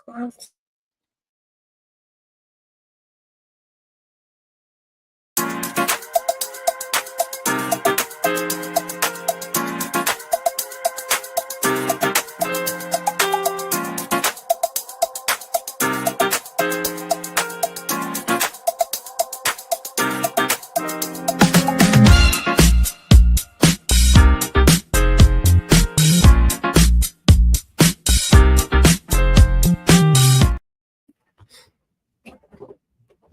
Wow.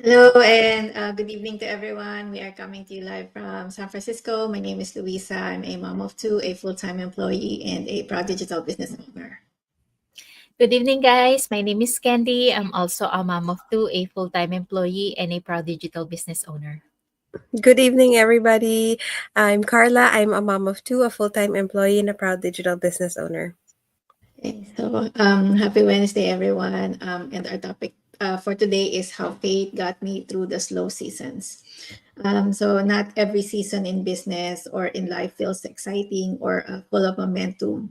Hello and good evening to everyone. We are coming to you live from San Francisco. My name is Luisa. I'm a mom of two, a full-time employee, and a proud digital business owner. Good evening, guys. My name is Candy. I'm also a mom of two, a full time employee, and a proud digital business owner. Good evening, everybody. I'm Carla. I'm a mom of two, a full time employee, and a proud digital business owner. Okay, so happy Wednesday, everyone. And our topic for today is how faith got me through the slow seasons. So not every season in business or in life feels exciting or full of momentum.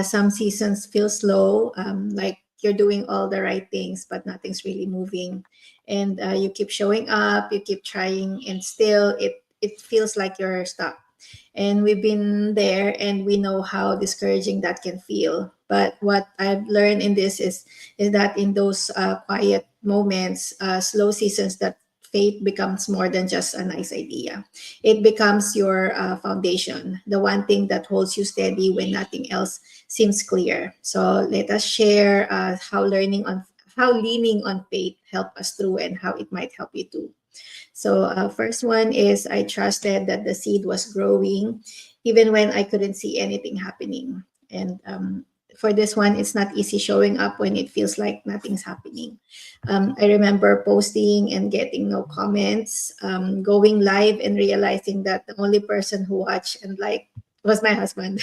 Some seasons feel slow, like you're doing all the right things, but nothing's really moving. And you keep showing up, you keep trying, and still it feels like you're stuck. And we've been there and we know how discouraging that can feel. But what I've learned in this is that in those quiet moments, slow seasons, that faith becomes more than just a nice idea. It becomes your foundation, the one thing that holds you steady when nothing else seems clear. So let us share how leaning on faith help us through and how it might help you too. So, first one is I trusted that the seed was growing even when I couldn't see anything happening. And for this one, it's not easy showing up when it feels like nothing's happening. I remember posting and getting no comments, going live and realizing that the only person who watched and liked was my husband,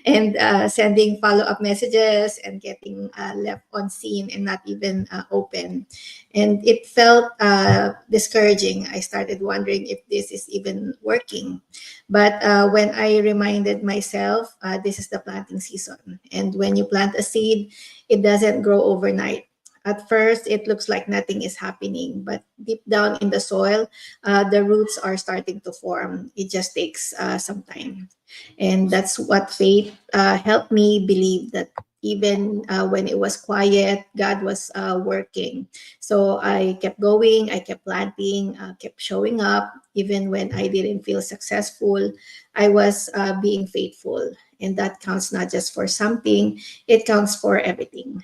and sending follow up messages and getting left on scene and not even open. And it felt discouraging. I started wondering if this is even working. But when I reminded myself, this is the planting season. And when you plant a seed, it doesn't grow overnight. At first, it looks like nothing is happening, but deep down in the soil, the roots are starting to form. It just takes some time. And that's what faith helped me believe that even when it was quiet, God was working. So I kept going, I kept planting, kept showing up, even when I didn't feel successful. I was being faithful. And that counts not just for something, it counts for everything.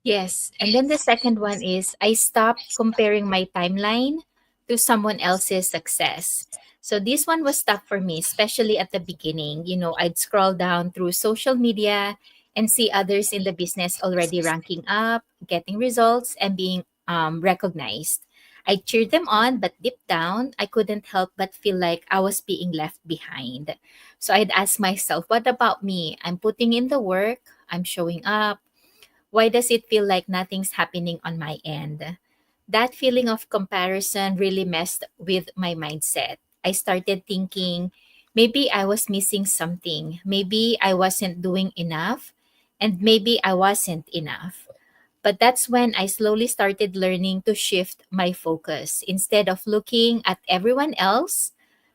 Yes. And then the second one is I stopped comparing my timeline to someone else's success. So this one was tough for me, especially at the beginning. I'd scroll down through social media and see others in the business already ranking up, getting results, and being recognized. I cheered them on, but deep down, I couldn't help but feel like I was being left behind. So I'd ask myself, what about me? I'm putting in the work, I'm showing up. Why does it feel like nothing's happening on my end? That feeling of comparison really messed with my mindset. I started thinking maybe I was missing something, maybe I wasn't doing enough, and maybe I wasn't enough. But that's when I slowly started learning to shift my focus. Instead of looking at everyone else,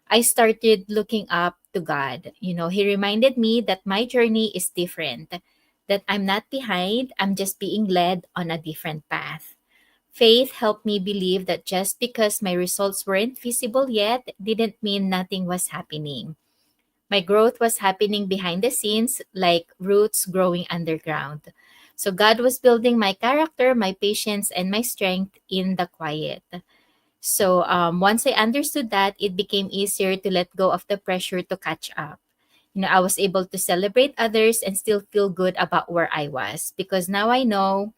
I started looking up to God. He reminded me that my journey is different, that I'm not behind, I'm just being led on a different path. Faith helped me believe that just because my results weren't visible yet didn't mean nothing was happening. My growth was happening behind the scenes, like roots growing underground. So God was building my character, my patience, and my strength in the quiet. So once I understood that, it became easier to let go of the pressure to catch up. I was able to celebrate others and still feel good about where I was because now I know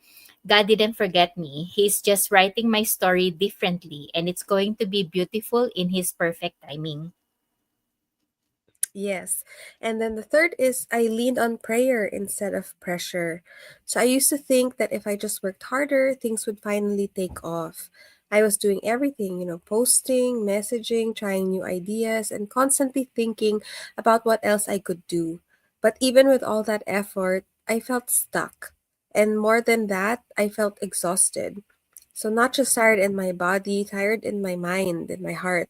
God didn't forget me. He's just writing my story differently and it's going to be beautiful in His perfect timing. Yes. And then the third is I leaned on prayer instead of pressure. So I used to think that if I just worked harder, things would finally take off. I was doing everything, posting, messaging, trying new ideas, and constantly thinking about what else I could do. But even with all that effort, I felt stuck. And more than that, I felt exhausted. So, not just tired in my body, tired in my mind, in my heart.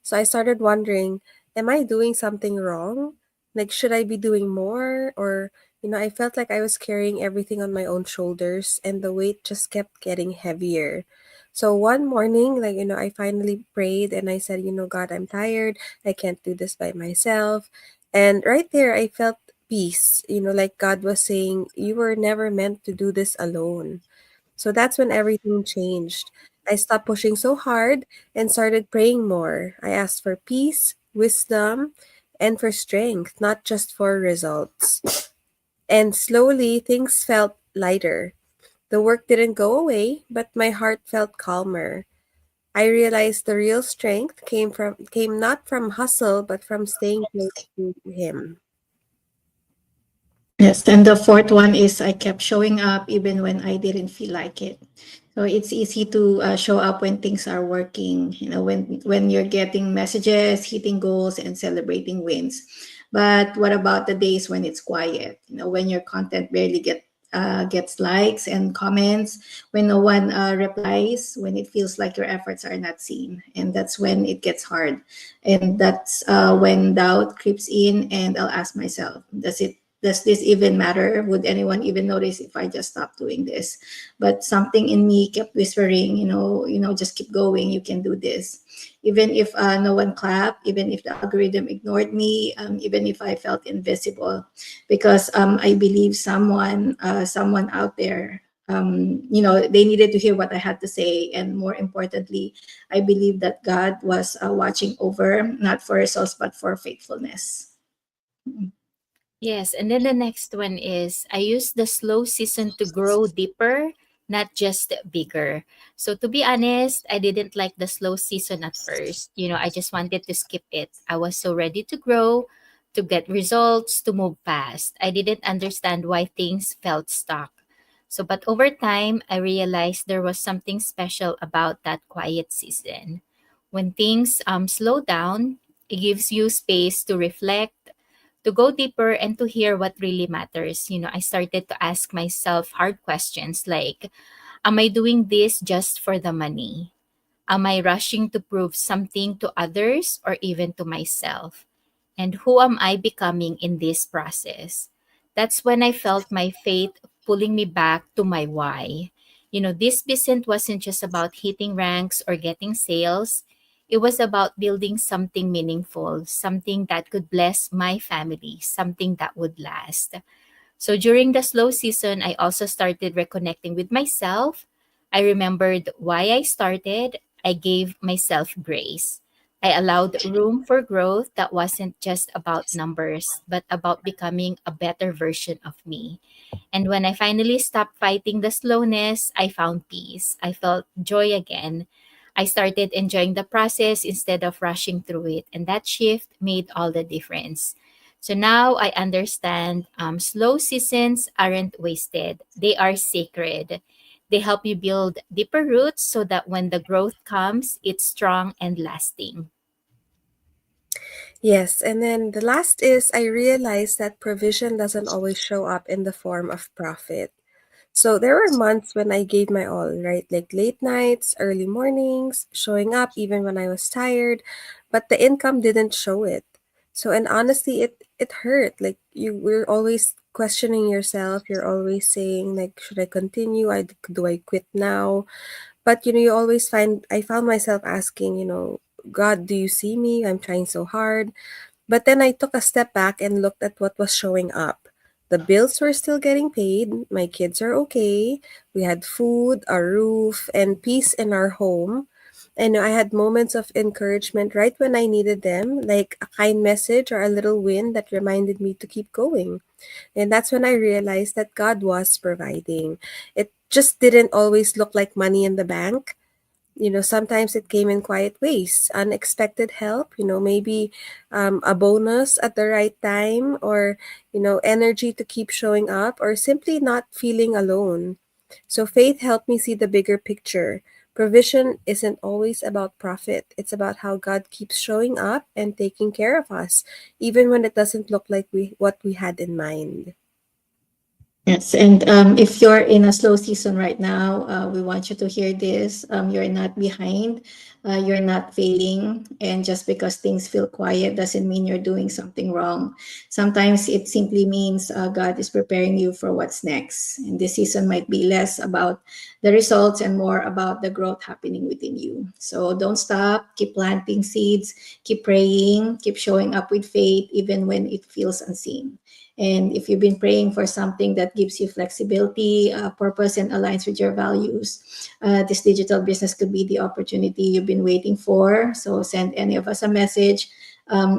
So, I started wondering, am I doing something wrong? Like, should I be doing more? Or, I felt like I was carrying everything on my own shoulders and the weight just kept getting heavier. So, one morning, I finally prayed and I said, God, I'm tired. I can't do this by myself. And right there, I felt peace, like God was saying, you were never meant to do this alone. So that's when everything changed. I stopped pushing so hard and started praying more. I asked for peace, wisdom, and for strength, not just for results. And slowly things felt lighter. The work didn't go away, but my heart felt calmer. I realized the real strength came not from hustle, but from staying close to him. Yes, and the fourth one is I kept showing up even when I didn't feel like it. So it's easy to show up when things are working, when you're getting messages, hitting goals, and celebrating wins. But what about the days when it's quiet? When your content barely gets likes and comments, when no one replies, when it feels like your efforts are not seen, and that's when it gets hard, and that's when doubt creeps in, and I'll ask myself, does this even matter? Would anyone even notice if I just stopped doing this? But something in me kept whispering, just keep going. You can do this. Even if no one clapped, even if the algorithm ignored me, even if I felt invisible, because I believe someone out there, they needed to hear what I had to say, and more importantly, I believe that God was watching over, not for results but for faithfulness. Yes, and then the next one is I use the slow season to grow deeper, not just bigger. So to be honest, I didn't like the slow season at first. I just wanted to skip it. I was so ready to grow, to get results, to move fast. I didn't understand why things felt stuck. So but over time, I realized there was something special about that quiet season. When things slow down, it gives you space to reflect, to go deeper, and to hear what really matters. I started to ask myself hard questions like, am I doing this just for the money? Am I rushing to prove something to others or even to myself? And who am I becoming in this process? That's when I felt my faith pulling me back to my why. This business wasn't just about hitting ranks or getting sales. It was about building something meaningful, something that could bless my family, something that would last. So during the slow season, I also started reconnecting with myself. I remembered why I started. I gave myself grace. I allowed room for growth that wasn't just about numbers, but about becoming a better version of me. And when I finally stopped fighting the slowness, I found peace. I felt joy again. I started enjoying the process instead of rushing through it. And that shift made all the difference. So now I understand slow seasons aren't wasted, they are sacred. They help you build deeper roots so that when the growth comes, it's strong and lasting. Yes, and then the last is I realized that provision doesn't always show up in the form of profit. So there were months when I gave my all, right? Like late nights, early mornings, showing up even when I was tired, but the income didn't show it. So and honestly, it hurt. Like you were always questioning yourself. You're always saying like, should I continue? Do I quit now? But you always find I found myself asking, God, do you see me? I'm trying so hard. But then I took a step back and looked at what was showing up. The bills were still getting paid. My kids are okay. We had food, a roof, and peace in our home. And I had moments of encouragement right when I needed them, like a kind message or a little win that reminded me to keep going. And that's when I realized that God was providing. It just didn't always look like money in the bank. Sometimes it came in quiet ways, unexpected help, maybe a bonus at the right time, or energy to keep showing up, or simply not feeling alone. So faith helped me see the bigger picture. Provision isn't always about profit. It's about how God keeps showing up and taking care of us, even when it doesn't look like what we had in mind. Yes, and if you're in a slow season right now, we want you to hear this. You're not behind, you're not failing, and just because things feel quiet doesn't mean you're doing something wrong. Sometimes it simply means God is preparing you for what's next. And this season might be less about the results and more about the growth happening within you. So don't stop, keep planting seeds, keep praying, keep showing up with faith, even when it feels unseen. And if you've been praying for something that gives you flexibility, purpose, and aligns with your values, this digital business could be the opportunity you've been waiting for. So send any of us a message,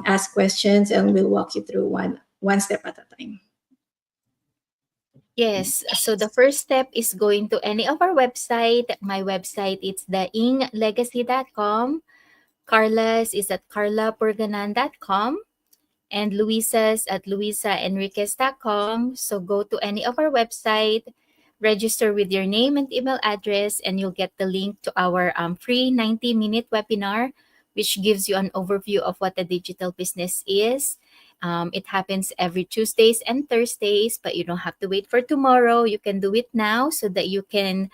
ask questions, and we'll walk you through one step at a time. Yes. So the first step is going to any of our website. My website is theinglegacy.com. Carla's is at carlapurganan.com. And Luisa's at luisaenriquez.com. So go to any of our website, register with your name and email address, and you'll get the link to our free 90-minute webinar, which gives you an overview of what a digital business is. It happens every Tuesdays and Thursdays, but you don't have to wait for tomorrow. You can do it now so that you can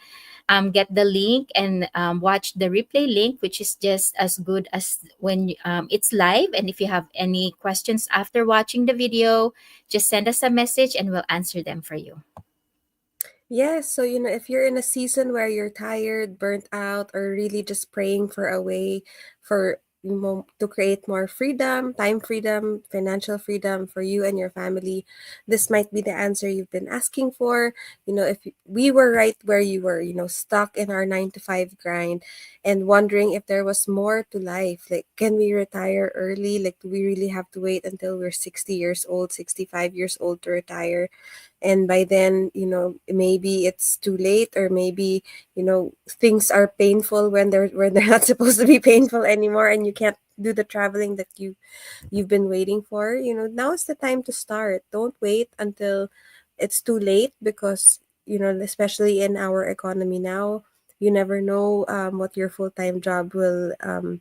get the link and watch the replay link, which is just as good as when it's live. And if you have any questions after watching the video, just send us a message and we'll answer them for you. Yes, so if you're in a season where you're tired, burnt out, or really just praying for a way for to create more freedom, time freedom, financial freedom for you and your family, this might be the answer you've been asking for. If we were right where you were, stuck in our 9 to 5 grind and wondering if there was more to life, like can we retire early? Like, do we really have to wait until we're 60 years old, 65 years old to retire? And by then maybe it's too late, or maybe things are painful when they're not supposed to be painful anymore, and you can't do the traveling that you've been waiting for. Now is the time to start. Don't wait until it's too late, because especially in our economy now, you never know what your full-time job will happen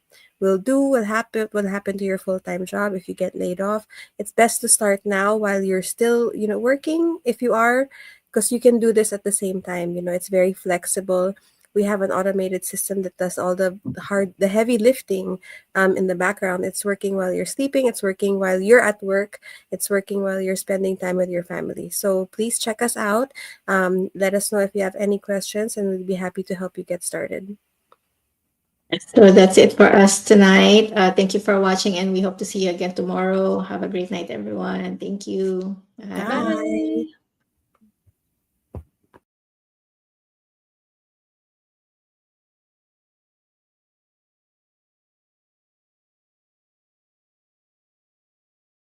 to your full-time job if you get laid off. It's best to start now while you're still working, if you are, because you can do this at the same time. It's very flexible. We have an automated system that does all the heavy lifting in the background. It's working while you're sleeping, it's working while you're at work, it's working while you're spending time with your family. So please check us out. Let us know if you have any questions, and we'll be happy to help you get started. So that's it for us tonight. Thank you for watching, and we hope to see you again tomorrow. Have a great night, everyone. Thank you. Bye. Bye. Bye.